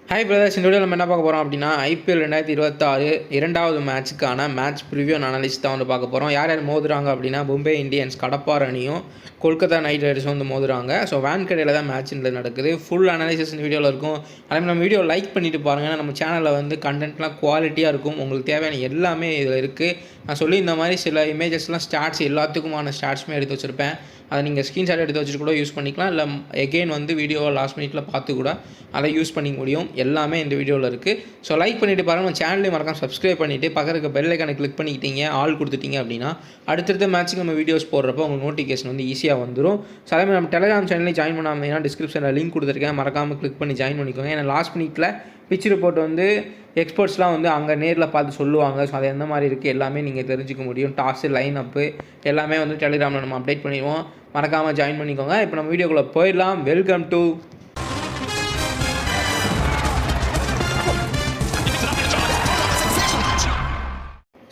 Hi brothers, இந்த வீடியோவில் நம்ம என்ன பார்க்க போகிறோம் அப்படின்னா ஐபிஎல் 2026 இரண்டாவது மேட்ச்சுக்கான மேட்ச் ப்ரிவியூ அண்ட் அனலிஸ்ட் தான் வந்து பார்க்க போகிறோம். யார் யார் மோதுறாங்க அப்படின்னா மும்பை இந்தியன்ஸ் கடப்பார் அணியும் கொல்கத்தா நைட் ரைடர்ஸும் வந்து மோதுறாங்க. ஸோ வான்கடையில் தான் மேட்ச்ன்றது நடக்குது. ஃபுல் அனாலிசிஸ் இந்த வீடியோவில் இருக்கும். அதேமாதிரி நம்ம வீடியோ லைக் பண்ணிட்டு பாருங்கள். நம்ம சேனலில் வந்து கண்டென்ட்லாம் குவாலிட்டியாக இருக்கும். உங்களுக்கு தேவையான எல்லாமே இதில் இருக்குது. நான் சொல்லி இந்த மாதிரி சில இமேஜஸ்லாம் ஸ்டார்ட்ஸ் எல்லாத்துக்குமான ஸ்டார்ட்ஸுமே எடுத்து வச்சுருப்பேன். அதை நீங்கள் ஸ்க்ரீன்ஷாட் எடுத்து வச்சுட்டு கூட யூஸ் பண்ணிக்கலாம். இல்லை எகெயின் வந்து வீடியோவை லாஸ்ட் மினிட்ல பார்த்து கூட அதை யூஸ் பண்ணிக்க முடியும். எல்லாமே இந்த வீடியோவில் இருக்குது. ஸோ லைக் பண்ணிவிட்டு பாருங்கள். நம்ம சேனலையும் மறக்காம சப்ஸ்கிரைப் பண்ணிவிட்டு பக்கத்துக்கு பெல் ஐக்கானை கிளிக் பண்ணிக்கிட்டீங்க, ஆல் கொடுத்துட்டீங்க அப்படின்னா அடுத்தடுத்த மேட்ச்சுக்கு நம்ம வீடியோஸ் போடுறப்போ உங்களுக்கு நோட்டிஃபிகேஷன் வந்து ஈஸியாக வந்துடும். ஸோ அதேமாதிரி நம்ம டெலிகிராம் சேனலையும் ஜாயின் பண்ணாமல் டிஸ்கிரிப்ஷனில் லிங்க் கொடுத்துருக்கேன், மறக்காமல் கிளிக் பண்ணி ஜாயின் பண்ணிக்கோங்க. ஏன்னா லாஸ்ட் மினிட்ல பிச் ரிப்போர்ட் வந்து எக்ஸ்பர்ட்ஸ்லாம் வந்து அங்கே நேரில் பார்த்து சொல்லுவாங்க. ஸோ அது எந்த மாதிரி இருக்குது எல்லாமே நீங்கள் தெரிஞ்சுக்க முடியும். டாஸு, லைன் அப்பு எல்லாமே வந்து டெலிகிராமில் நம்ம அப்டேட் பண்ணிடுவோம். மறக்காமல் ஜாயின் பண்ணிக்கோங்க. இப்போ நம்ம வீடியோக்குள்ளே போயிடலாம். Welcome to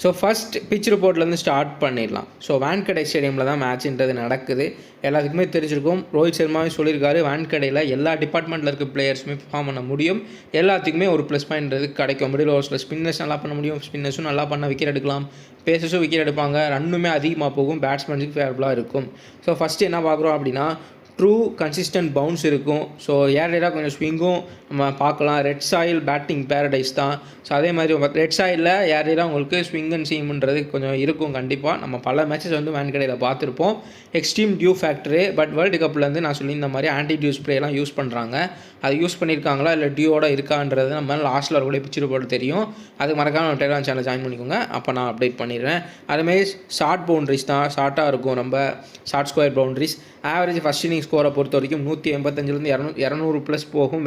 so first pitch ரிப்போர்ட்லேருந்து ஸ்டார்ட் பண்ணிடலாம். ஸோ வான்கடை ஸ்டேடியமில் தான் மேட்ச்ன்றது நடக்குது. எல்லாத்துக்குமே தெரிஞ்சிருக்கும். ரோஹித் சர்மாவே சொல்லியிருக்காரு, வான்கடையில் எல்லா டிபார்ட்மெண்ட்டில் இருக்க பிளேயர்ஸுமே பெர்ஃபார்ம் பண்ண முடியும், எல்லாத்துக்குமே ஒரு ப்ளஸ் பாயின்றது கிடைக்கும். மிடில் ஓவர்ஸில் ஸ்பின்னர்ஸ் நல்லா பண்ண முடியும், ஸ்பின்னர்ஸும் நல்லா பண்ண விக்கெட் எடுக்கலாம், பேசர்ஸும் விக்கெட் எடுப்பாங்க, ரன்னுமே அதிகமாக போகும், பேட்ஸ்மேனுக்கு ஃபேவரபுளாக இருக்கும். ஸோ ஃபஸ்ட்டு என்ன பார்க்குறோம் அப்படின்னா ட்ரூ கன்சிஸ்டன்ட் பவுன்ஸ் இருக்கும். ஸோ ஏர்லேயாக கொஞ்சம் ஸ்விங்கும் நம்ம பார்க்கலாம். ரெட் சாயில் பேட்டிங் பேரடைஸ் தான். ஸோ அதே மாதிரி ரெட் சாயிலில் ஏர்லேயாக உங்களுக்கு ஸ்விங் அண்ட் சீம்ன்றது கொஞ்சம் இருக்கும் கண்டிப்பாக. நம்ம பல மேட்சஸ் வந்து வான்கடையில் பார்த்துருப்போம். Extreme dew factor. But world கப்லேருந்து நான் சொல்லி இந்த மாதிரி ஆன்டி டியூ ஸ்ப்ரேலாம் யூஸ் பண்ணுறாங்க. அது யூஸ் பண்ணியிருக்காங்களா இல்லை டியூவோட இருக்கான்றது நம்ம லாஸ்ட்டில் வரக்கூடிய பிக்சர் போட்டு தெரியும். அதுக்கு மறக்காம நம்ம டெலிகிராம் சேனல் ஜாயின் பண்ணிக்கோங்க, அப்போ நான் அப்டேட் பண்ணிடுறேன். அதுமாரி ஷார்ட் பவுண்ட்ரிஸ் தான், ஷார்ட்டாக இருக்கும். நம்ம short square boundaries. Average first inning ஸ்கோரை பொறுத்த வரைக்கும் 185 200 ப்ளஸ் போகும்.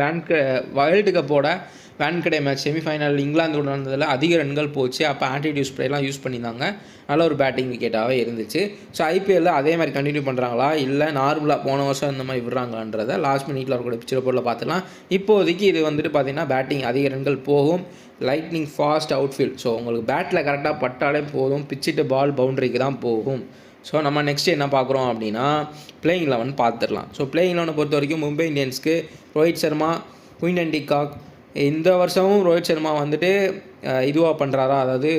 வேர்ல்டு கப்போட வான்கடை மேட்ச் செமிஃபைனல் இங்கிலாந்து நடந்ததில் அதிக ரன்கள் போச்சு. அப்போ ஆன்டிடியூட் ஸ்ப்ரேலாம் யூஸ் பண்ணியிருந்தாங்க. நல்ல ஒரு பேட்டிங் விக்கெட்டாகவே இருந்துச்சு. ஸோ ஐபிஎல்லில் அதே மாதிரி கண்டினியூ பண்ணுறாங்களா இல்லை நார்மலாக போன வருஷம் இந்த மாதிரி விடுறாங்கன்றதை லாஸ்ட் மினிட்ல இருக்கக்கூடிய பிக்சர் போர்டில் பார்த்துலாம். இப்போதைக்கு இது வந்துட்டு பார்த்திங்கன்னா பேட்டிங் அதிக ரன்கள் போகும். Lightning fast outfield. ஸோ உங்களுக்கு பேட்டில் கரெக்டாக பட்டாலே போதும், பிச்சிட்டு பால் பவுண்டரிக்கு தான் போகும். ஸோ நம்ம நெக்ஸ்ட் என்ன பார்க்குறோம் அப்படின்னா பிளேயிங் 11 பார்த்துடலாம். ஸோ பிளேயிங் 11 பொறுத்த வரைக்கும் மும்பை இந்தியன்ஸ்க்கு Rohit Sharma, Quinton de Kock. இந்த வருஷமும் ரோஹித் சர்மா வந்துட்டு இதுவாக பண்ணுறாரா, அதாவது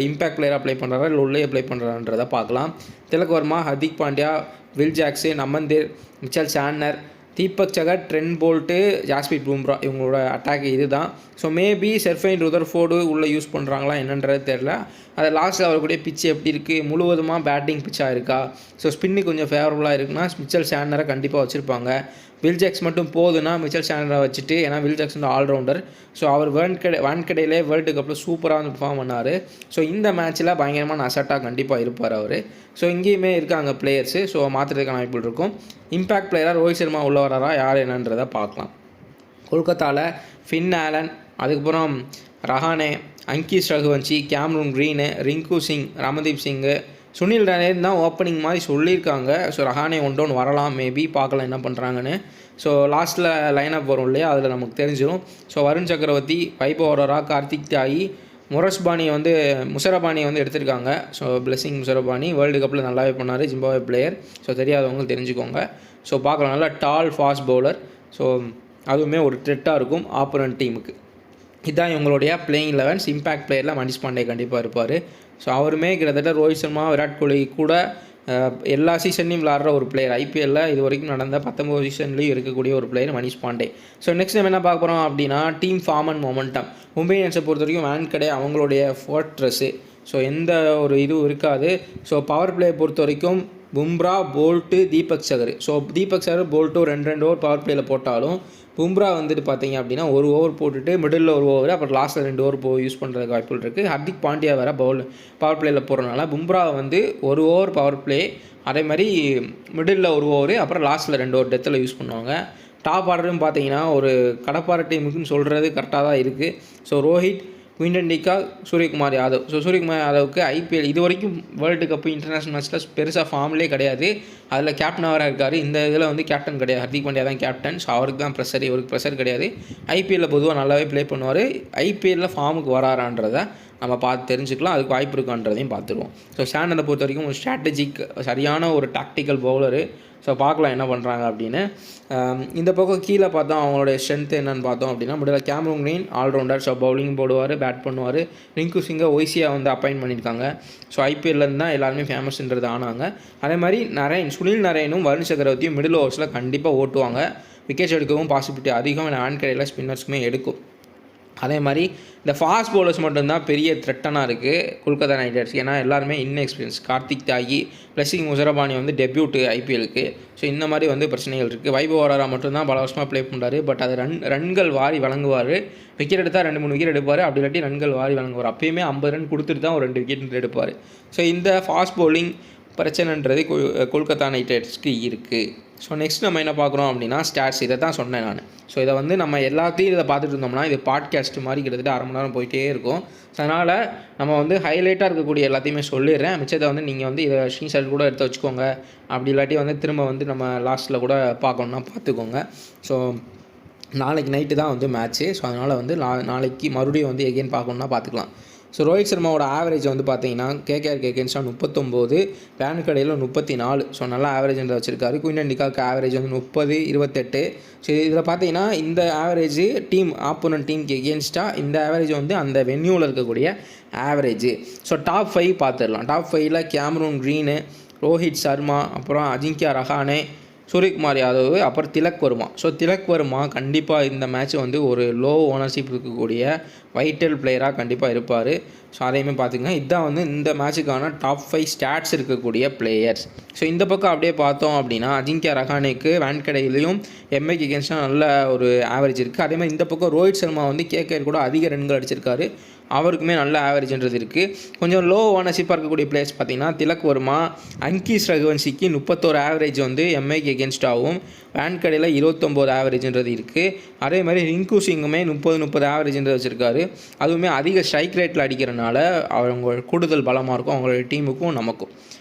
இம்பேக்ட் பிளேயராக ப்ளே பண்ணுறாரா இல்லை உள்ளே ப்ளே பண்ணுறான்றதை பார்க்கலாம். Tilak Varma, Hardik Pandya, Will Jackson, Amandeep, Mitchell Santner, Deepak Chahar, Trent bolt, Jasprit Bumrah இவங்களோட அட்டாக் இது தான். ஸோ மேபி செர்ஃபைன் ருதர்ஃபோர்டு உள்ளே யூஸ் பண்ணுறாங்களா என்னன்றது தெரில. அது லாஸ்ட்டில் வரக்கூடிய பிச்சு எப்படி இருக்குது, முழுவதுமாக பேட்டிங் பிச்சாக இருக்கா, ஸோ ஸ்பின்னு கொஞ்சம் ஃபேவரபுளாக இருக்குன்னா மிச்சல் சாண்டனரை கண்டிப்பாக வச்சுருப்பாங்க. வில் ஜாக்ஸ் மட்டும் போதுன்னா மிச்சல் சாண்டனரை வச்சுட்டு, ஏன்னா வில் ஜாக்ஸ் வந்து ஆல்ரவுண்டர். ஸோ அவர் வான்கடையிலே வேர்ல்டு கப்பில் சூப்பராக வந்து பெர்ஃபார்ம் பண்ணார். ஸோ இந்த மேட்ச்சில் பயங்கரமான அசட்டாக கண்டிப்பாக இருப்பார் அவர். ஸோ இங்கேயுமே இருக்காங்க பிளேயர்ஸு. ஸோ மாற்றுறதுக்கான வாய்ப்பு இருக்கும். இம்பேக்ட் பிளேயராக ரோஹித் சர்மா உள்ள வராரா யார் என்னன்றதை பார்க்கலாம். கொல்கத்தாவில் ஃபின் ஆலன், அதுக்கப்புறம் ரஹானே, அங்கிஷ் ரகுவன்ஷி, கேம்ரூன் க்ரீனு, ரிங்கு சிங், ரமதீப் சிங்கு, சுனில் நரேன் தான் ஓப்பனிங் மாதிரி சொல்லியிருக்காங்க. ஸோ ரஹானே ஒன்று வரலாம், மேபி பார்க்கலாம் என்ன பண்ணுறாங்கன்னு. ஸோ லாஸ்ட்டில் லைனப் வரும் இல்லையா, அதில் நமக்கு தெரிஞ்சிடும். ஸோ வருண் சக்கரவர்த்தி, வைபவ் அரோரா, கார்த்திக் தியாகி, முசரபானியை வந்து எடுத்திருக்காங்க. ஸோ பிளெஸிங் முசரபானி வேர்ல்டு கப்பில் நல்லாவே பண்ணார், ஜிம்பாவே பிளேயர். ஸோ தெரியாதவங்க தெரிஞ்சுக்கோங்க. ஸோ பார்க்கலாம், நல்லா டால் ஃபாஸ்ட் பவுலர். ஸோ அதுவுமே ஒரு த்ரெட்டாக இருக்கும் ஆப்போனன்ட் டீமுக்கு. இதுதான் இவங்களுடைய பிளேயிங் 11. இம்பேக்ட் பிளேயரில் மனிஷ் பாண்டே கண்டிப்பாக இருப்பார். ஸோ அவருமே கிட்டத்தட்ட ரோஹித் சர்மா, விராட் கோலி கூட எல்லா சீசன்லையும் விளாட்ற ஒரு பிளேயர். ஐபிஎல்லில் இது வரைக்கும் நடந்த 19 சீசன்லேயும் இருக்கக்கூடிய ஒரு player Manish Pandey. So next நம்ம என்ன பார்க்க போகிறோம் அப்படின்னா team form and momentum. Mumbai இந்தியன்ஸை பொறுத்த வரைக்கும் வான்கடே அவங்களுடைய ஃபோர்ட்ரஸ்ஸு. ஸோ எந்த ஒரு இதுவும் இருக்காது. ஸோ பவர் பிளேயை பொறுத்த வரைக்கும் பும்ரா, போல்ட்டு, தீபக் சகர். ஸோ தீபக் சகர், போல்ட்டும் 2 ஓவர் பவர் பிளேயில் போட்டாலும் பும்ரா வந்துட்டு பார்த்தீங்க அப்படின்னா 1 ஓவர் போட்டுட்டு மிடில் 1 ஓவர், அப்புறம் லாஸ்ட்டில் 2 ஓவர் யூஸ் பண்ணுறதுக்கு வாய்ப்புகள் இருக்குது. ஹர்திக் பாண்டியா வேறு பவர் பிளேயில் போடுறதுனால பும்ரா வந்து 1 ஓவர் பவர் பிளே, அதே மாதிரி மிடில் 1 ஓவர், அப்புறம் லாஸ்ட்டில் 2 ஓவர் டெத்தில் யூஸ் பண்ணுவாங்க. டாப் ஆர்டரும் பார்த்தீங்கன்னா ஒரு கடப்பார டீமுக்குன்னு சொல்கிறது கரெக்டாக தான் இருக்குது. So Rohit, Quinton de Kock, Suryakumar Yadav. So Suryakumar யாதவுக்கு ஐபிஎல் இது வரைக்கும் வேர்ல்டு கப்பு இன்டர்நேஷ்னல் மேட்ச்சில் பெருசாக ஃபார்ம்லேயே கிடையாது. அதில் கேப்டனாக வேறு இருக்கார். இந்த இதில் வந்து கேப்டன் கிடையாது, ஹர்திக் பாண்டியா தான் கேப்டன். ஸோ அவருக்கு தான் இவருக்கு ப்ரெஷர் கிடையாது. ஐபிஎல்லில் பொதுவாக நல்லாவே ப்ளே பண்ணுவார். ஐபிஎல்லில் ஃபார்முக்கு வராரான்றதை நம்ம பார்த்து தெரிஞ்சுக்கலாம். அதுக்கு வாய்ப்பு இருக்கான்றதையும் பார்த்துருவோம். ஸோ சாண்டனை பொறுத்த வரைக்கும் ஒரு ஸ்ட்ராட்டஜிக் சரியான ஒரு டாக்டிக்கல் பவுலரு. ஸோ பார்க்கலாம் என்ன பண்ணுறாங்க அப்படின்னு. இந்த பக்கம் கீழே பார்த்தோம் அவங்களுடைய ஸ்ட்ரென்த் என்னென்னு பார்த்தோம் அப்படின்னா, முடியல Cameron Green allrounder. So bowling போடுவார், பேட் பண்ணுவார். ரிங்கு சிங்கை ஒய்சியாக வந்து அப்பாயின்ட் பண்ணியிருக்காங்க. ஸோ ஐபிஎல்லேருந்து தான் எல்லாருமே ஃபேமஸ்ன்றது ஆனாங்க. அதே மாதிரி சுனில் நரேனும் வருண் சக்கரவர்த்தியும் மிடில் ஓவர்ஸில் கண்டிப்பாக ஓட்டுவாங்க. விக்கெட்ஸ் எடுக்கவும் பாசிபிலிட்டி அதிகம். வான்கடையில் ஸ்பின்னர்ஸ்க்குமே எடுக்கும். அதே மாதிரி இந்த ஃபாஸ்ட் பவுலர்ஸ் மட்டும்தான் பெரிய த்ரெட்டனாக இருக்குது கொல்கத்தா நைட் ரைடர்ஸ். ஏன்னா எல்லாருமே இன்எக்ஸ்பீரியன்ஸ். கார்த்திக் தாகி ப்ளஸிங் முசரபானி வந்து டெபியூட்டு ஐபிஎலுக்கு. ஸோ இந்த மாதிரி வந்து பிரச்சனைகள் இருக்குது. வைபவ் ஓராரா மட்டும்தான் பல வருஷமாக ப்ளே பண்ணுறாரு. பட் அது ரன்கள் வாரி வழங்குவார். விக்கெட் எடுத்தால் 2-3 விக்கெட் எடுப்பார். அப்படி இல்லாட்டி ரன்கள் வாரி வழங்குவார். அப்பயுமே 50 ரன் கொடுத்துட்டு தான் ஒரு 2 விக்கெட் எடுப்பார். ஸோ இந்த ஃபாஸ்ட் பவுலிங் பிரச்சனைன்றது கொல்கத்தா நைட் ரைடர்ஸ்க்கு இருக்குது. ஸோ நெக்ஸ்ட் நம்ம என்ன பார்க்குறோம் அப்படின்னா ஸ்டாட்ஸ். இதை தான் சொன்னேன் நான். ஸோ இதை வந்து நம்ம எல்லாத்தையும் இதை பார்த்துட்டு இருந்தோம்னா இது பாட்காஸ்ட் மாதிரி கிட்டத்தட்ட அரை மணி நேரம் போயிட்டே இருக்கும். ஸோ அதனால் நம்ம வந்து ஹைலைட்டாக இருக்கக்கூடிய எல்லாத்தையுமே சொல்லிடுறேன். மிச்சத்தை வந்து நீங்கள் வந்து இதை ஸ்க்ரீன்ஷாட் கூட எடுத்து வச்சுக்கோங்க. அப்படி இல்லாட்டி வந்து திரும்ப வந்து நம்ம லாஸ்ட்டில் கூட பார்க்கணுன்னா பார்த்துக்கோங்க. ஸோ நாளைக்கு நைட்டு தான் வந்து மேட்ச்சு. ஸோ அதனால் வந்து நாளைக்கு மறுபடியும் வந்து எகெயின் பார்க்கணுன்னா பார்த்துக்கலாம். ஸோ ரோஹித் சர்மாவோட ஆவரேஜ் வந்து பார்த்தீங்கன்னா கேகேஆருக்கு எகென்ஸ்டாக 39, வான்கடையில் 34. ஸோ நல்லா ஆவரேஜ் வச்சுருக்காரு. குயின் இண்டிகாவுக்கு ஆவரேஜ் வந்து 30, 28. ஸோ இதில் பார்த்தீங்கன்னா இந்த ஆவரேஜ் ஆப்போனன்ட் டீமுக்கு எகென்ஸ்டாக இந்த ஆவரேஜ் வந்து அந்த வென்யூவில் இருக்கக்கூடிய ஆவரேஜ். ஸோ டாப் 5 பார்த்துடலாம். டாப் 5ல் கேமரூன் கிரீனு, ரோஹித் சர்மா, அப்புறம் அஜிங்கியா ரஹானே, சூரியகுமார் யாதவ், அப்புறம் திலக் வர்மா. ஸோ திலக் வர்மா கண்டிப்பாக இந்த மேட்ச் வந்து ஒரு லோ ஓனர்ஷிப் இருக்கக்கூடிய வைட்டல் பிளேயராக கண்டிப்பாக இருப்பார். ஸோ அதையுமே பார்த்துக்கங்க. இதுதான் வந்து இந்த மேட்சுக்கான டாப் 5 ஸ்டாட்ஸ் இருக்கக்கூடிய பிளேயர்ஸ். ஸோ இந்த பக்கம் அப்படியே பார்த்தோம் அப்படின்னா அஜிங்கியா ரஹானேக்கு வான்கடையிலையும் எம்ஐக்கு எகென்ஸ்டாக நல்ல ஒரு ஆவரேஜ் இருக்குது. அதே மாதிரி இந்த பக்கம் ரோஹித் சர்மா வந்து கேகேஆர் கூட அதிக ரன்கள் அடிச்சிருக்காரு. அவருக்குமே நல்ல ஆவரேஜ்ன்றது இருக்குது. கொஞ்சம் லோ ஓனர்ஷிப்பாக இருக்கக்கூடிய பிளேயர்ஸ் பார்த்திங்கன்னா திலக் வர்மா, அங்கீஸ் ரகுவன்சிக்கு 31 ஆவரேஜ் வந்து எம்ஐக்கு எகென்ஸ்டாகவும், வான்கடையில் 29 ஆவரேஜ்ன்றது இருக்குது. அதே மாதிரி ரிங்கு சிங்குமே 30 ஆவரேஜ்ன்றது வச்சுருக்காரு. அதுவுமே அதிக ஸ்ட்ரைக் ரேட்டில் அடிக்கிறனால அவங்க கூடுதல் பலமாக இருக்கும் அவங்களோட டீமுக்கும் நமக்கும்.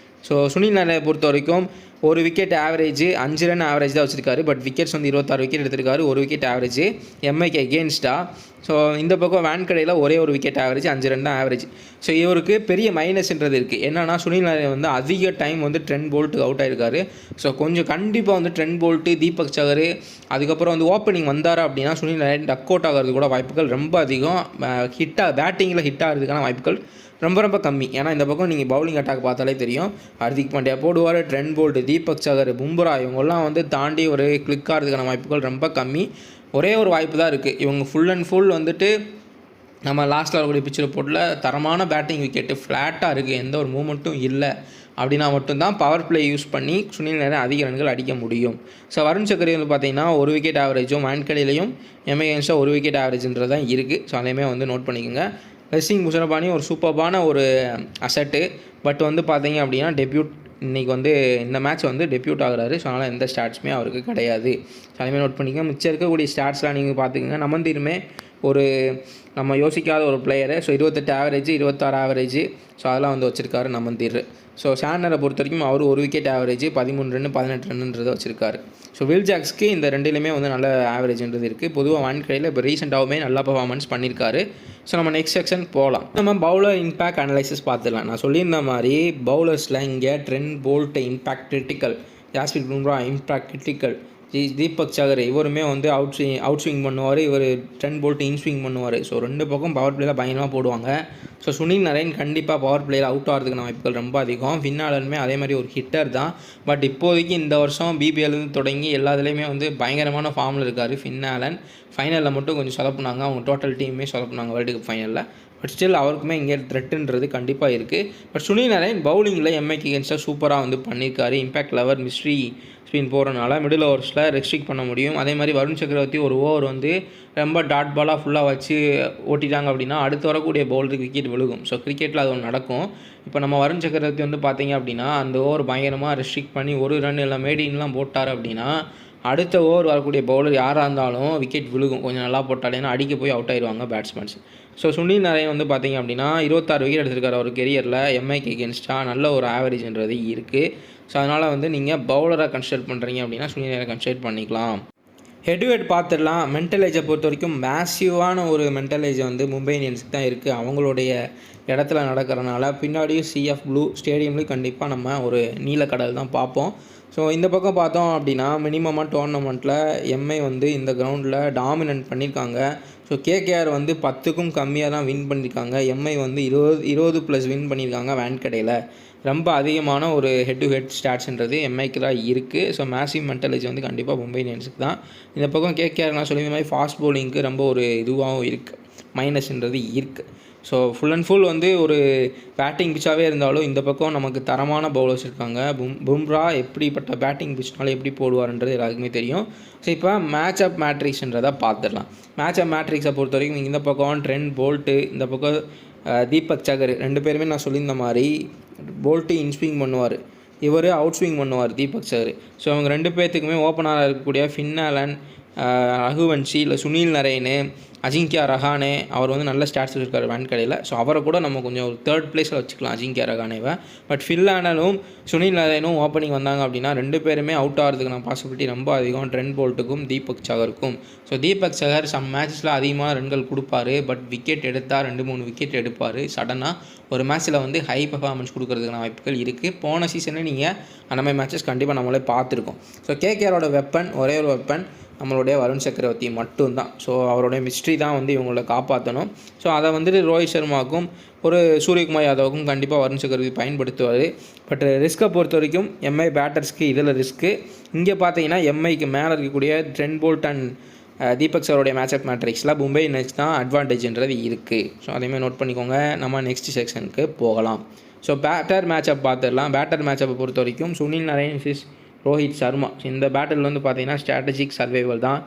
ஸோ சுனில் நரேனை பொறுத்த வரைக்கும் ஒரு விக்கெட் ஆவரேஜ் 5 ரன் ஆவரேஜ் தான் வச்சுருக்காரு. பட் விக்கெட்ஸ் வந்து 26 விக்கெட் எடுத்திருக்காரு. ஒரு விக்கெட் ஆவரேஜ் எம்ஐக்கு எகென்ஸ்டாக. ஸோ இந்த பக்கம் வான்கடையில் ஒரே ஒரு விக்கெட் ஆவரேஜ் 5 ரன் தான் ஆவரேஜ். ஸோ இவருக்கு பெரிய மைனஸ்ன்றது இருக்குது. என்னன்னா சுனில் நரேன் வந்து அதிக டைம் வந்து ட்ரெண்ட் போல்ட்டுக்கு அவுட் ஆகிருக்காரு. ஸோ கொஞ்சம் கண்டிப்பாக வந்து ட்ரெண்ட் போல்ட்டு, தீபக் சகர், அதுக்கப்புறம் வந்து ஓப்பனிங் வந்தார் அப்படின்னா சுனில் நரேன் டக் அவுட் ஆகிறது கூட வாய்ப்புகள் ரொம்ப அதிகம். பேட்டிங்கில் ஹிட் ஆகிறதுக்கான வாய்ப்புகள் ரொம்ப கம்மி. ஏன்னா இந்த பக்கம் நீங்கள் பவுலிங் அட்டாக் பார்த்தாலே தெரியும். ஹர்திக் பாண்டியா போடுவார், ட்ரெண்ட் போல்ட், தீபக் சகர், பும்ரா இவங்கெல்லாம் வந்து தாண்டி ஒரு கிளிக் ஆகிறதுக்கான வாய்ப்புகள் ரொம்ப கம்மி. ஒரே ஒரு வாய்ப்பு தான் இருக்குது. இவங்க ஃபுல் அண்ட் ஃபுல் வந்துட்டு நம்ம லாஸ்ட்டில் வரக்கூடிய பிச் ரிப்போர்ட்டில் தரமான பேட்டிங் விக்கெட்டு ஃப்ளாட்டாக இருக்குது, எந்த ஒரு மூமெண்ட்டும் இல்லை அப்படின்னா மட்டும்தான் பவர் பிளே யூஸ் பண்ணி சுனில் நரேன் அதிக ரன்கள் அடிக்க முடியும். ஸோ வருண் சக்கரி வந்து பார்த்திங்கன்னா ஒரு விக்கெட் ஆவரேஜும் வான்கடையிலையும் எம்ஐ எகென்ஸ்டாக ஒரு விக்கெட் ஆவரேஜ்ன்றது தான் இருக்குது. ஸோ அதையுமே வந்து நோட் பண்ணிக்கோங்க. ப்ளஸிங் முசரபானி ஒரு சூப்பர்பான ஒரு அசட்டு. பட் வந்து பார்த்தீங்க அப்படின்னா டெபியூட் இன்றைக்கி வந்து இந்த மேட்ச் வந்து டெபியூட் ஆகுறாரு. ஸோ அதனால் எந்த ஸ்டாட்ஸுமே அவருக்கு கிடையாது. ஸோ அதேமாதிரி நோட் பண்ணிக்கோங்க. மிச்சம் இருக்கக்கூடிய ஸ்டாட்ஸ்லாம் நீங்கள் பார்த்துக்கோங்க. நமந்தீருமே ஒரு நம்ம யோசிக்காத ஒரு player. So 28 average, 26 average. So அதெல்லாம் வந்து வச்சுருக்காரு நமந்தீர். ஸோ சாண்டரை பொறுத்த வரைக்கும் அவர் ஒரு விக்கெட் ஆவரேஜ் 13 ரன் 18 ரன்ன்றதை வச்சுருக்காரு. ஸோ வில் ஜாக்ஸ்க்கு இந்த ரெண்டுலேயுமே வந்து நல்ல ஆவரேஜ்ன்றது இருக்குது. பொதுவாக வான்கடையில் இப்போ ரீசெண்டாகவுமே நல்லா பர்ஃபார்மன்ஸ் பண்ணியிருக்காரு. ஸோ நம்ம நெக்ஸ்ட் செக்ஷன் போகலாம். நம்ம பவுலர் இம்பேக்ட் அனலைசிஸ் பார்த்துக்கலாம். நான் சொல்லியிருந்த மாதிரி பவுலர்ஸில் இங்கே Trent Boult impact critical, Jasprit Bumrah impact critical, Deepak சகர் இவருமே வந்து அவுட் ஸ்விங் பண்ணுவார். இவர் ட்ரெண்ட் போல்ட் இன்ஸ்விங் பண்ணுவார். ஸோ ரெண்டு பக்கம் பவர் பிளேயில் பயங்கரமாக போடுவாங்க. ஸோ சுனில் நரேன் கண்டிப்பாக பவர் பிளேயில் அவுட் ஆகிறதுக்கான வாய்ப்புகள் ரொம்ப அதிகம். ஃபின்னாலருமே அதே மாதிரி ஒரு ஹிட்டர் தான். பட் இப்போதைக்கு இந்த வருஷம் பிபிஎல்லேருந்து தொடங்கி எல்லாத்துலேயுமே வந்து பயங்கரமான ஃபார்மில் இருக்கார் ஃபின்னாலன். ஃபைனலில் மட்டும் கொஞ்சம் சொதப்புனாங்க. அவங்க டோட்டல் டீமே சொதப்புனாங்க வேர்ல்டு கப் ஃபைனலில். பட் ஸ்டில் அவருக்குமே இங்கே த்ரெட்டுன்றது கண்டிப்பாக இருக்குது. பட் சுனில் நரேன் பவுலிங்கில் எம்ஐக்கு எகென்ஸ்டாக சூப்பராக வந்து பண்ணியிருக்காரு. இம்பேக்ட் லெவர் மிஸ்ட்ரி ஸ்பின் போகிறனால மிடில் ஓவர்ஸில் ரெஸ்ட்ரிக்ட் பண்ண முடியும். அதே மாதிரி வருண் சக்கரவர்த்தி ஒரு ஓவர் வந்து ரொம்ப டாட் பாலாக ஃபுல்லாக வச்சு ஓட்டிட்டாங்க அப்படின்னா அடுத்து வரக்கூடிய பவுலருக்கு விக்கெட் விழுகும். ஸோ கிரிக்கெட்டில் அது ஒன்று நடக்கும். இப்போ நம்ம வருண் சக்கரவர்த்தி வந்து பார்த்திங்க அப்படின்னா அந்த ஓவர் பயங்கரமாக ரெஸ்ட்ரிக்ட் பண்ணி ஒரு ரன் இல்லை மேடின்லாம் போட்டார் அப்படின்னா அடுத்த ஓவர் வரக்கூடிய பவுலர் யாராக இருந்தாலும் விக்கெட் விழுகும். கொஞ்சம் நல்லா போட்டாலேன்னா அடிக்க போய் அவுட் ஆயிடுவாங்க பேட்ஸ்மேன்ஸ். ஸோ சுனில் நரேன் வந்து பார்த்திங்க அப்படின்னா 26 விக்கெட் எடுத்திருக்காரு அவர் கெரியரில். எம்ஐக்கு எகென்ஸ்டாக நல்ல ஒரு ஆவரேஜ்ன்றது இருக்குது. ஸோ அதனால் வந்து நீங்கள் பவுலராக கன்சிடர் பண்ணுறீங்க அப்படின்னா சுனில் நரேன் கன்சிடர் பண்ணிக்கலாம். ஹெட் டு ஹெட் பார்த்துடலாம். மென்டல் ஏஜை பொறுத்த வரைக்கும் மேசிவான ஒரு மென்டல் ஏஜ் வந்து மும்பை இந்தியன்ஸுக்கு தான் இருக்குது. அவங்களுடைய இடத்துல நடக்கிறனால பின்னாடியும் சிஎஃப் ப்ளூ ஸ்டேடியம்லேயும் கண்டிப்பாக நம்ம ஒரு நீலக்கடல் தான் பார்ப்போம். ஸோ இந்த பக்கம் பார்த்தோம் அப்படின்னா மினிமமாக டோர்னமெண்ட்டில் எம்ஐ வந்து இந்த கிரவுண்டில் டாமினன்ட் பண்ணியிருக்காங்க. ஸோ கேகேஆர் வந்து 10க்கும் கம்மியாக தான் வின் பண்ணியிருக்காங்க. எம்ஐ வந்து 20+ வின் பண்ணியிருக்காங்க. வான்கடேயில் ரொம்ப அதிகமான ஒரு ஹெட் டு ஹெட் ஸ்டாட்ஸ்ன்றது எம்ஐக்கு தான் இருக்குது. ஸோ மேசிவ் மென்டாலிட்டி வந்து கண்டிப்பாக மும்பை இந்தியன்ஸுக்கு தான். இந்த பக்கம் கேகேஆர் நான் சொல்லிய மாதிரி ஃபாஸ்ட் பவுலிங்க்கு ரொம்ப ஒரு இதுவாகவும் இருக்குது, மைனஸ்ன்றது இருக்குது. ஸோ ஃபுல் அண்ட் ஃபுல் வந்து ஒரு பேட்டிங் பிச்சாகவே இருந்தாலும் இந்த பக்கம் நமக்கு தரமான பவுலர்ஸ் இருக்காங்க. பும்ரா எப்படிப்பட்ட பேட்டிங் பிச்னாலும் எப்படி போடுவார்ன்றது எல்லாருக்குமே தெரியும். ஸோ இப்போ மேட்ச் அப் மேட்ரிக்ஸ்ன்றதை பார்த்துடலாம். மேட்ச் அப் மேட்ரிக்ஸை பொறுத்த வரைக்கும் இந்த பக்கம் ட்ரெண்ட் போல்ட்டு, இந்த பக்கம் தீபக் சகர், 2 பேருமே நான் சொல்லியிருந்த மாதிரி போல்ட்டு இன்ஸ்விங் பண்ணுவார், இவர் அவுட் ஸ்விங் பண்ணுவார் தீபக் சகர். ஸோ அவங்க 2 பேர்த்துக்குமே ஓப்பனராக இருக்கக்கூடிய ஃபின் ஆலன், ரகுவன்ஷி, இல்லை சுனில் நரேனு, அஜிங்கியா ரஹானே, அவர் வந்து நல்ல ஸ்டாட்ஸ் வச்சுருக்காரு வான்கடேயில். ஸோ அவரை கூட நம்ம கொஞ்சம் ஒரு 3rd பிளேஸில் வச்சுக்கலாம் அஜிங்கியா ரஹானேவை. பட் ஃபில் ஆனலும் சுனில் நரேனும் ஓப்பனிங் வந்தாங்க அப்படின்னா 2 பேருமே அவுட் ஆகிறதுக்கான பாசிபிலிட்டி ரொம்ப அதிகம், ட்ரெண்ட் போல்ட்டுக்கும் தீபக் சகருக்கும். ஸோ தீபக் சகர் சம் மேட்சஸில் அதிகமாக ரன்கள் கொடுப்பாரு, பட் விக்கெட் எடுத்தால் 2-3 விக்கெட் எடுப்பார். சடனாக ஒரு மேட்ச்சில் வந்து ஹை பர்ஃபார்மன்ஸ் கொடுக்கறதுக்கான வாய்ப்புகள் இருக்குது. போன சீசனில் நீங்கள் அந்த மாதிரி மேட்சஸ் கண்டிப்பாக நம்மளே பார்த்துருக்கோம். ஸோ கேகேஆரோட வெப்பன், ஒரே ஒரு வெப்பன் நம்மளுடைய வருண் சக்கரவர்த்தி மட்டும்தான். ஸோ அவருடைய மிஸ்ட்ரி தான் வந்து இவங்களை காப்பாற்றணும். ஸோ அதை வந்துட்டு ரோஹித் சர்மாவுக்கும் ஒரு சூரியகுமார் யாதவுக்கும் கண்டிப்பாக வருண் சக்கரவர்த்தி பயன்படுத்துவார். பட் ரிஸ்க்கை பொறுத்த வரைக்கும் எம்ஐ பேட்டர்ஸ்க்கு இதில் ரிஸ்க்கு. இங்கே பார்த்தீங்கன்னா எம்ஐக்கு மேலே இருக்கக்கூடிய ட்ரெண்ட் போல்ட் அண்ட் தீபக் சரோடைய மேட்சப் மேட்ரிக்ஸில் மும்பை இந்தியன்ஸ் தான் அட்வான்டேஜ்ன்றது இருக்குது. ஸோ அதேமாதிரி நோட் பண்ணிக்கோங்க. நம்ம நெக்ஸ்ட் செக்ஷனுக்கு போகலாம். ஸோ பேட்டர் மேட்சப் பார்த்துடலாம். பேட்டர் மேட்சப்பை பொறுத்த வரைக்கும் சுனில் நரேன் விஸ் ரோஹித் சர்மா. இந்த பேட்டில் வந்து பார்த்தீங்கன்னா ஸ்ட்ராட்டஜிக் சர்வைவல் தான்.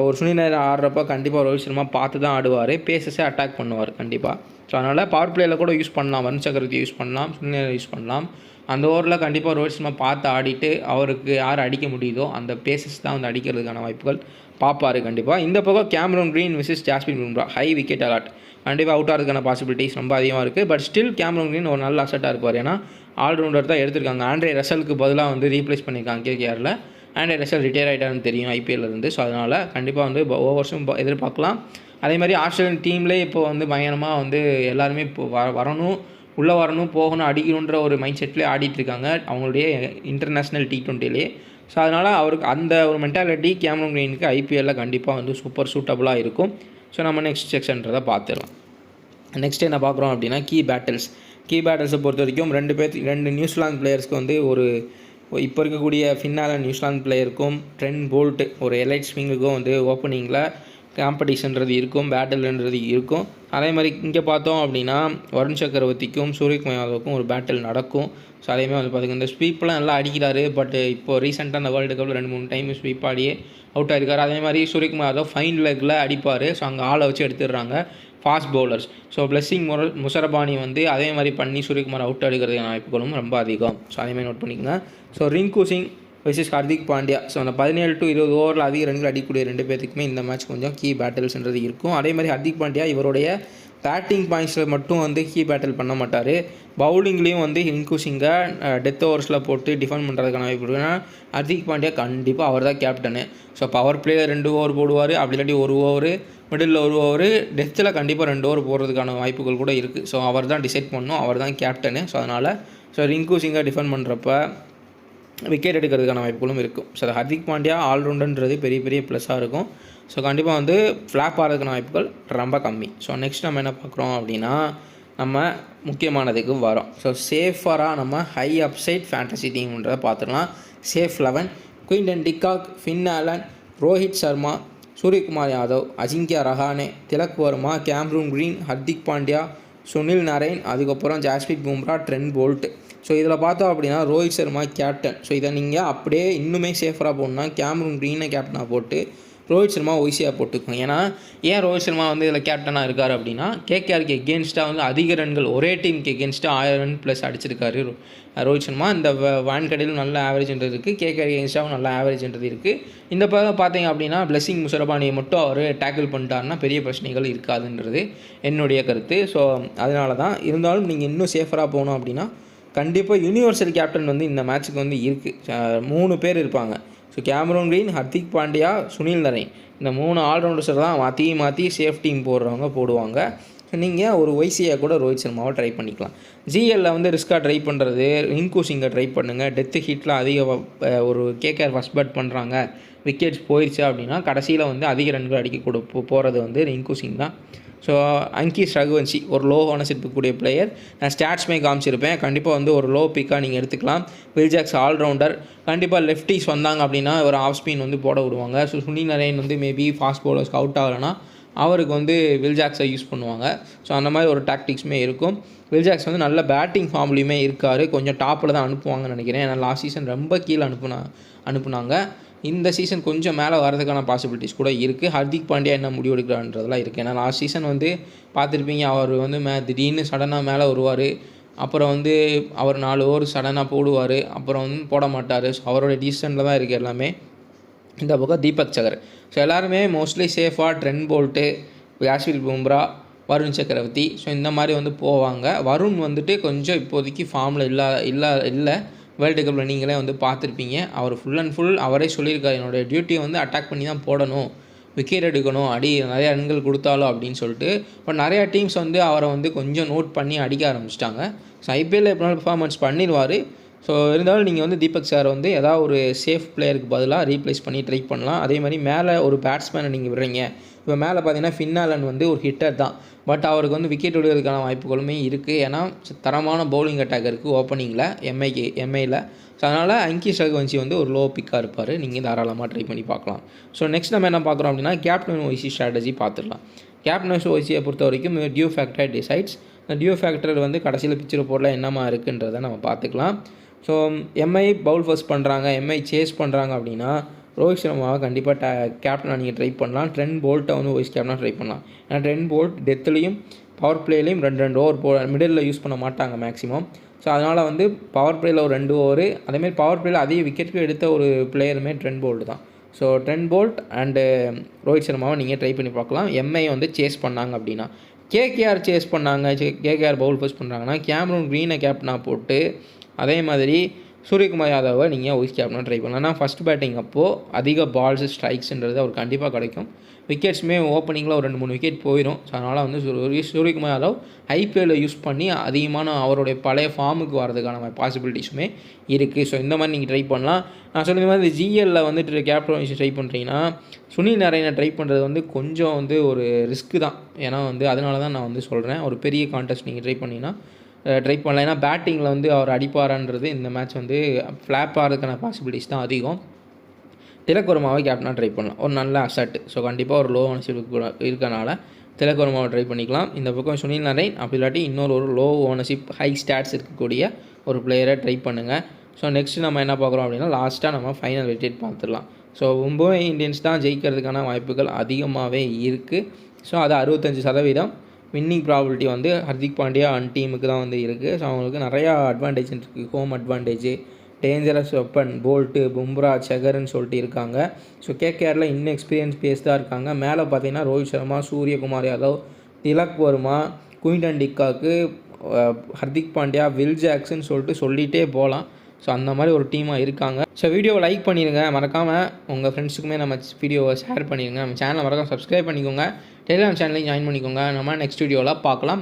ஒரு சுனில் நரேன் ஆடுறப்போ கண்டிப்பாக ரோஹித் சர்மா பார்த்து தான் ஆடுவார், பேசஸே அட்டாக் பண்ணுவார் கண்டிப்பாக. ஸோ அதனால் பவர் பிளேயில் கூட யூஸ் பண்ணலாம், வருண் சக்கரவர்த்தி யூஸ் பண்ணலாம், சுனில் நரேன் யூஸ் பண்ணலாம். அந்த ஓவரில் கண்டிப்பாக ரோஹித் சர்மா பார்த்து ஆடிட்டு அவருக்கு யார் அடிக்க முடியுதோ அந்த பேசஸ் தான் வந்து அடிக்கிறதுக்கான வாய்ப்புகள் பார்ப்பார் கண்டிப்பாக. இந்த பக்கம் Cameron Green versus Jasprit Bumrah, high wicket alert, கண்டிப்பாக அவுட் ஆகிறதுக்கான பாசிபிலிட்டிஸ் ரொம்ப அதிகமாக இருக்குது. பட் ஸ்டில் கேமரூன் கிரீன் ஒரு நல்ல அசட்டாக இருப்பார். ஏன்னா ஆல்ரவுண்டர் தான் எடுத்திருக்காங்க. ஆண்ட்ரே ரசலுக்கு பதிலாக வந்து ரீப்ளேஸ் பண்ணியிருக்காங்க கேகேஆரில். ஆண்ட்ரே ரசல் ரிட்டையர் ஆகிட்டான்னு தெரியும் ஐபிஎல்லேருந்து. ஸோ அதனால் கண்டிப்பாக வந்து ஓவர்ஸும் எதிர்பார்க்கலாம். அதே மாதிரி ஆஸ்திரேலியன் டீம்லேயே இப்போ வந்து பயங்கரமாக வந்து எல்லாருமே இப்போ வரணும், உள்ளே வரணும், போகணும், அடிக்கணுன்ற ஒரு மைண்ட் செட்லேயே ஆடிட்டுருக்காங்க அவங்களுடைய இன்டர்நேஷ்னல் T20லேயே. ஸோ அதனால் அவருக்கு அந்த ஒரு மென்டாலிட்டி கேமரூன் கிரீனுக்கு ஐபிஎல்லில் கண்டிப்பாக வந்து சூப்பர் சூட்டபுளாக இருக்கும். ஸோ நம்ம நெக்ஸ்ட் செக்ஷன்றதை பார்த்துடலாம். நெக்ஸ்ட் என்ன பார்க்குறோம் அப்படின்னா கீ பேட்டில்ஸை பொறுத்த வரைக்கும் 2 நியூசிலாந்து பிளேயர்ஸ்க்கு வந்து ஒரு இப்போ இருக்கக்கூடிய ஃபின்னால நியூசிலாந்து பிளேயருக்கும் ட்ரெண்ட் போல்ட் ஒரு எலைட் ஸ்விங்குக்கும் வந்து ஓப்பனிங்கில் காம்படிஷன்றது இருக்கும், பேட்டில்ன்றது இருக்கும். அதே மாதிரி இங்கே பார்த்தோம் அப்படின்னா வருண் சக்கரவர்த்திக்கும் சூரியகுமார் யாதவுக்கும் ஒரு பேட்டில் நடக்கும். ஸோ அதேமாதிரி வந்து பார்த்திங்கன்னா இந்த ஸ்வீப்லாம் நல்லா அடிக்கிறாரு. பட் இப்போது ரீசெண்டாக அந்த வேர்ல்டு கப்பில் 2-3 டைம் ஸ்வீப் ஆடியே அவுட் ஆகிருக்காரு. அதே மாதிரி சூரியகுமார் யாதவ் ஃபைன் லெக்கில் அடிப்பார். ஸோ அங்கே ஆளை வச்சு எடுத்துடுறாங்க fast bowlers. So Blessing Muzarabani வந்து அதே மாதிரி பண்ணி சூரியகுமார் அவுட் எடுக்கிறதுக்கான வாய்ப்புகளும் ரொம்ப அதிகம். ஸோ அதேமாதிரி நோட் பண்ணிக்கோங்க. So Rinku Singh versus Hardik Pandya. So அந்த 17 to 20 ஓவரில் அதிக ரன்கள் அடிக்கக்கூடிய 2 பேர்த்துக்குமே இந்த மேட்ச் கொஞ்சம் கீ பேட்டில்ஸ்ன்றது இருக்கும். அதே மாதிரி ஹர்திக் பாண்டியா இவருடைய பேட்டிங் பாயிண்ட்ஸில் மட்டும் வந்து கீ பேட்டில் பண்ண மாட்டார், பவுலிங்லேயும் வந்து ரிங்கு சிங்கை டெத் ஓவர்ஸில் போட்டு டிஃபெண்ட் பண்ணுறதுக்கான வாய்ப்பு இருக்குன்னா ஹர்திக் பாண்டியா கண்டிப்பாக அவர் தான் கேப்டனு. ஸோ பவர் பிளேயில் 2 ஓவர் போடுவார், அப்படி இல்லாட்டி 1 ஓவர், மிடில் 1 ஓவர், டெத்தில் கண்டிப்பாக 2 ஓவர் போடுறதுக்கான வாய்ப்புகள் கூட இருக்குது. ஸோ அவர் தான் டிசைட் பண்ணணும், அவர் தான் கேப்டனு. ஸோ அதனால் ரிங்கு சிங்கை டிஃபெண்ட் பண்ணுறப்ப விக்கெட் எடுக்கிறதுக்கான வாய்ப்புகளும் இருக்கும். ஸோ ஹர்திக் பாண்டியா ஆல்ரவுண்டர்ன்றது பெரிய ப்ளஸ்ஸாக இருக்கும். ஸோ கண்டிப்பாக வந்து ஃப்ளாப் ஆகிறதுக்கான வாய்ப்புகள் ரொம்ப கம்மி. ஸோ நெக்ஸ்ட் நம்ம என்ன பார்க்குறோம் அப்படின்னா நம்ம முக்கியமானதுக்கு வரோம். ஸோ சேஃபராக நம்ம ஹை அப்சைட் ஃபேண்டசி டீம்ன்றதை பார்த்துக்கலாம். Safe 11 Quinton de Kock, Finn Allen, Rohit Sharma, Suryakumar Yadav, Ajinkya Rahane, Tilak Varma, Cameron Green, Hardik Pandya, Sunil Narine, அதுக்கப்புறம் Jasprit Bumrah, Trent Boult. So இதில் பார்த்தோம் அப்படின்னா ரோஹித் சர்மா கேப்டன். ஸோ இதை நீங்கள் அப்படியே இன்னுமே சேஃபராக போடணுன்னா கேமரூன் க்ரீனை கேப்டனாக போட்டு ரோஹித் சர்மா ஒய்சியாக போட்டுக்கோங்க. ஏன்னா ஏன் ரோஹித் சர்மா வந்து இதில் கேப்டனாக இருக்கார் அப்படின்னா கேகேஆருக்கு எகேன்ஸ்டாக வந்து அதிக ரன்கள் ஒரே டீமுக்கு எகேன்ஸ்டாக 1000 ரன் ப்ளஸ் அடிச்சிருக்காரு ரோஹித் சர்மா. இந்த வான்கடையில் நல்ல ஆவரேஜ்ன்றது இருக்குது, கேகேஆர் எகேன்ஸ்டாகவும் நல்ல ஆவரேஜ்ன்றது இருக்குது. இந்த பக்கம் பார்த்தீங்க அப்படின்னா பிளஸிங் முசரபானியை மட்டும் அவர் டேக்கிள் பண்ணிட்டாருன்னா பெரிய பிரச்சனைகள் இருக்காதுன்றது என்னுடைய கருத்து. ஸோ அதனால தான் இருந்தாலும் நீங்கள் இன்னும் சேஃபராக போகணும் அப்படின்னா கண்டிப்பாக யூனிவர்சல் கேப்டன் வந்து இந்த மேட்ச்சுக்கு வந்து இருக்குது. 3 பேர் இருப்பாங்க. So Cameron Green, Hardik Pandya, Sunil Narine இந்த 3 ஆல்ரவுண்டர்ஸை தான் மாற்றி சேஃப் டீம் போடுறவங்க போடுவாங்க. ஸோ நீங்கள் ஒரு ஒய்சியாக கூட ரோஹித் சர்மாவை ட்ரை பண்ணிக்கலாம். ஜிஎல்ல வந்து ரிஸ்க்காக ட்ரை பண்ணுறது, ரிங்கு சிங்கை ட்ரை பண்ணுங்கள். டெத்து ஹிட்டில் அதிக ஒரு கேகேஆர் ஃபஸ்ட் பேட் பண்ணுறாங்க, விக்கெட்ஸ் போயிடுச்சு அப்படின்னா கடைசியில் வந்து அதிக ரன்கள் அடிக்க போகிறது வந்து ரிங்கு சிங் தான். ஸோ அங்கீஷ் ரகுவன்ஷி ஒரு லோ ஓனர்ஷிப் இருக்கக்கூடிய பிளேயர். நான் ஸ்டாட்ஸ்மே காமிச்சிருப்பேன். கண்டிப்பாக வந்து ஒரு லோ பிக்காக நீங்கள் எடுத்துக்கலாம். Will Jacks allrounder. கண்டிப்பாக லெஃப்டிஸ் வந்தாங்க அப்படின்னா ஒரு ஆஃப் ஸ்பின் வந்து போட விடுவாங்க. ஸோ சுனில் நரேன் வந்து மேபி ஃபாஸ்ட் பவுலர்ஸ்க்கு அவுட் ஆகலைன்னா அவருக்கு வந்து வில் ஜாக்ஸை யூஸ் பண்ணுவாங்க. ஸோ அந்த மாதிரி ஒரு டாக்டிக்ஸுமே இருக்கும். வில் ஜாக்ஸ் வந்து நல்ல பேட்டிங் ஃபார்ம்லேயுமே இருக்கார். கொஞ்சம் டாப்பில் தான் அனுப்புவாங்கன்னு நினைக்கிறேன். ஏன்னா லாஸ்ட் சீசன் ரொம்ப கீழே அனுப்புனாங்க. இந்த சீசன் கொஞ்சம் மேலே வரதுக்கான பாசிபிலிட்டிஸ் கூட இருக்குது. ஹர்திக் பாண்டியா என்ன முடிவு எடுக்கிறான்றதெல்லாம் இருக்குது. ஏன்னா லாஸ்ட் சீசன் வந்து பார்த்துருப்பீங்க, அவர் வந்து திடீர்னு சடனாக மேலே வருவார், அப்புறம் வந்து அவர் 4 ஓவர் சடனாக போடுவார், அப்புறம் வந்து போட மாட்டார். ஸோ அவரோட டிசிஷனில் தான் இருக்குது எல்லாமே. இந்த பக்கம் தீபக் சகர். ஸோ எல்லாருமே மோஸ்ட்லி சேஃபாக ட்ரெண்ட் போல்ட்டு, யாஷ்வில் பும்ரா, வருண் சக்கரவர்த்தி ஸோ இந்த மாதிரி வந்து போவாங்க. வருண் வந்துட்டு கொஞ்சம் இப்போதைக்கு ஃபார்மில் இல்லை. வேர்ல்டு கப்பில் நீங்களே வந்து பார்த்துருப்பீங்க. அவர் ஃபுல் அண்ட் ஃபுல் அவரே சொல்லியிருக்காரு, என்னோடய டியூட்டியை வந்து அட்டாக் பண்ணி தான் போடணும், விக்கெட் எடுக்கணும், நிறையா ரன்கள் கொடுத்தாலும் அப்படின்னு சொல்லிட்டு. பட் நிறையா டீம்ஸ் வந்து அவரை வந்து கொஞ்சம் நோட் பண்ணி அடிக்க ஆரம்பிச்சிட்டாங்க. ஸோ ஐபிஎல்லில் எப்படினாலும் பெர்ஃபார்மன்ஸ் பண்ணிடுவார். ஸோ இருந்தாலும் நீங்கள் வந்து தீபக் சார் வந்து ஏதாவது ஒரு சேஃப் பிளேயருக்கு பதிலாக ரீப்ளேஸ் பண்ணி ட்ரை பண்ணலாம். அதே மாதிரி மேலே ஒரு பேட்ஸ்மேனை நீங்கள் விடுறீங்க. இப்போ மேலே பார்த்தீங்கன்னா ஃபின்னாலன் வந்து ஒரு ஹிட்டர் தான், பட் அவருக்கு வந்து விக்கெட் விடுவதற்கான வாய்ப்புகளுமே இருக்குது. ஏன்னா தரமான பவுலிங் அட்டாக் இருக்குது ஓப்பனிங்கில் எம்ஐயில். ஸோ அதனால் அங்கீஷ் ரகுவன்ஷி வந்து ஒரு லோ பிக்காக இருப்பார். நீங்கள் தாராளமாக ட்ரை பண்ணி பார்க்கலாம். ஸோ நெக்ஸ்ட் நம்ம என்ன பார்க்குறோம் அப்படின்னா கேப்டன் வைசி ஸ்ட்ராட்டஜி பார்த்துடலாம். கேப்டன் வைசியை பொறுத்த வரைக்கும் டியூ ஃபேக்டர் டிசைட்ஸ். இந்த டியூ ஃபேக்டர் வந்து கடைசியில் பிக்சர் ரிப்போர்ட்டில் என்னமா இருக்குன்றதை நம்ம பார்த்துக்கலாம். ஸோ எம்ஐ பவுல் ஃபர்ஸ்ட் பண்ணுறாங்க, எம்ஐ சேஸ் பண்ணுறாங்க அப்படின்னா ரோஹித் சர்மாவை கண்டிப்பாக கேப்டனாக நீங்கள் ட்ரை பண்ணலாம். ட்ரெண்ட் போல்ட்டை வந்து வைஸ் கேப்டனாக ட்ரை பண்ணலாம். ஏன்னா ட்ரெண்ட் போல்ட் டெத்துலேயும் பவர் பிளேலையும் 2 ஓவர் மிடில் யூஸ் பண்ண மாட்டாங்க மேக்ஸிமம். ஸோ அதனால் வந்து பவர் பிளேயில் ஒரு 2 ஓவர், அதேமாதிரி பவர் பிளேயில் அதிக விக்கெட்டுக்கு எடுத்த ஒரு பிளேயருமே ட்ரெண்ட் போல்ட் தான். So Trent Boult and Rohit சர்மாவை நீங்கள் ட்ரை பண்ணி பார்க்கலாம். எம்ஐ வந்து சேஸ் பண்ணாங்க அப்படின்னா. கேகேஆர் சேஸ் பண்ணாங்க, கேகேஆர் பவுல் ஃபர்ஸ்ட் பண்ணுறாங்கன்னா கேமரூன் க்ரீனை கேப்டனாக போட்டு அதே மாதிரி சூரியகுமார் யாதவை நீங்கள் வைஸ் கேப்டனாக ட்ரை பண்ணலாம். ஏன்னா ஃபஸ்ட் பேட்டிங் அப்போது அதிக பால்ஸு ஸ்ட்ரைக்ஸுன்றது அவருக்கு கண்டிப்பாக கிடைக்கும். விக்கெட்ஸுமே ஓப்பனிங்கில் ஒரு 2-3 விக்கெட் போயிடும். ஸோ அதனால் வந்து சூரியகுமார் யாதவ் ஐபிஎல்லில் யூஸ் பண்ணி அதிகமான அவருடைய பழைய ஃபார்முக்கு வரதுக்கான பாசிபிலிட்டிஸுமே இருக்குது. ஸோ இந்த மாதிரி நீங்கள் ட்ரை பண்ணலாம். நான் சொன்ன மாதிரி ஜிஎல்ல வந்துட்டு கேப்டன் வைஸ் ட்ரை பண்ணுறீங்கன்னா சுனில் நரேனை ட்ரை பண்ணுறது வந்து கொஞ்சம் வந்து ஒரு ரிஸ்க்கு தான். ஏன்னா வந்து அதனால தான் நான் வந்து சொல்கிறேன், ஒரு பெரிய கான்டெஸ்ட் நீங்கள் ட்ரை பண்ணிங்கன்னா ட்ரை பண்ணலாம். ஏன்னா பேட்டிங்கில் வந்து அவர் அடிப்பாரான்றது இந்த மேட்ச் வந்து ஃப்ளாப் ஆகிறதுக்கான பாசிபிலிட்டிஸ் தான் அதிகம். திலக் வர்மாவை கேப்டனாக ட்ரை பண்ணலாம், ஒரு நல்ல அசட். ஸோ கண்டிப்பாக ஒரு லோ ஓனர்ஷிப் இருக்கனால திலக் வர்மாவை ட்ரை பண்ணிக்கலாம். இந்த பக்கம் சுனில் நரேன், அப்படி இல்லாட்டி இன்னொரு லோ ஓனர்ஷிப் ஹை ஸ்டாட்ஸ் இருக்கக்கூடிய ஒரு பிளேயரை ட்ரை பண்ணுங்கள். ஸோ நெக்ஸ்ட் நம்ம என்ன பார்க்குறோம் அப்படின்னா லாஸ்ட்டாக நம்ம ஃபைனல் வெயிட்டேட் பார்த்துடலாம். ஸோ மும்பை இந்தியன்ஸ் தான் ஜெயிக்கிறதுக்கான வாய்ப்புகள் அதிகமாகவே இருக்குது. ஸோ அது 65% வின்னிங் ப்ராபிலிட்டி வந்து ஹர்திக் பாண்டியா அண்ட் டீமுக்கு தான் வந்து இருக்குது. ஸோ அவங்களுக்கு நிறையா அட்வான்டேஜ் இருக்குது. Home advantage, dangerous weapon, Boult, Bumrah, சகர்னு சொல்லிட்டு இருக்காங்க. ஸோ கேகேஆரில் இன்னும் எக்ஸ்பீரியன்ஸ் பேஸ்டாக இருக்காங்க. மேலே பார்த்தீங்கன்னா ரோஹித் சர்மா, சூரியகுமார் யாதவ், திலக் வர்மா, குயின்டன் டிக்காக்கு, ஹர்திக் பாண்டியா, வில் ஜாக்ஸ்ன்னு சொல்லிகிட்டே போகலாம். ஸோ அந்த மாதிரி ஒரு டீமாக இருக்காங்க. ஸோ வீடியோவை லைக் பண்ணிடுங்க, மறக்காமல் உங்கள் ஃப்ரெண்ட்ஸுக்குமே நம்ம வீடியோவை ஷேர் பண்ணிடுங்க. நம்ம சேனலை மறக்காமல் சப்ஸ்கிரைப் பண்ணிக்கோங்க. டெலிகிராம் சேனலையும் ஜாயின் பண்ணிக்கோங்க. நம்ம நெக்ஸ்ட் வீடியோவில் பார்க்கலாம்.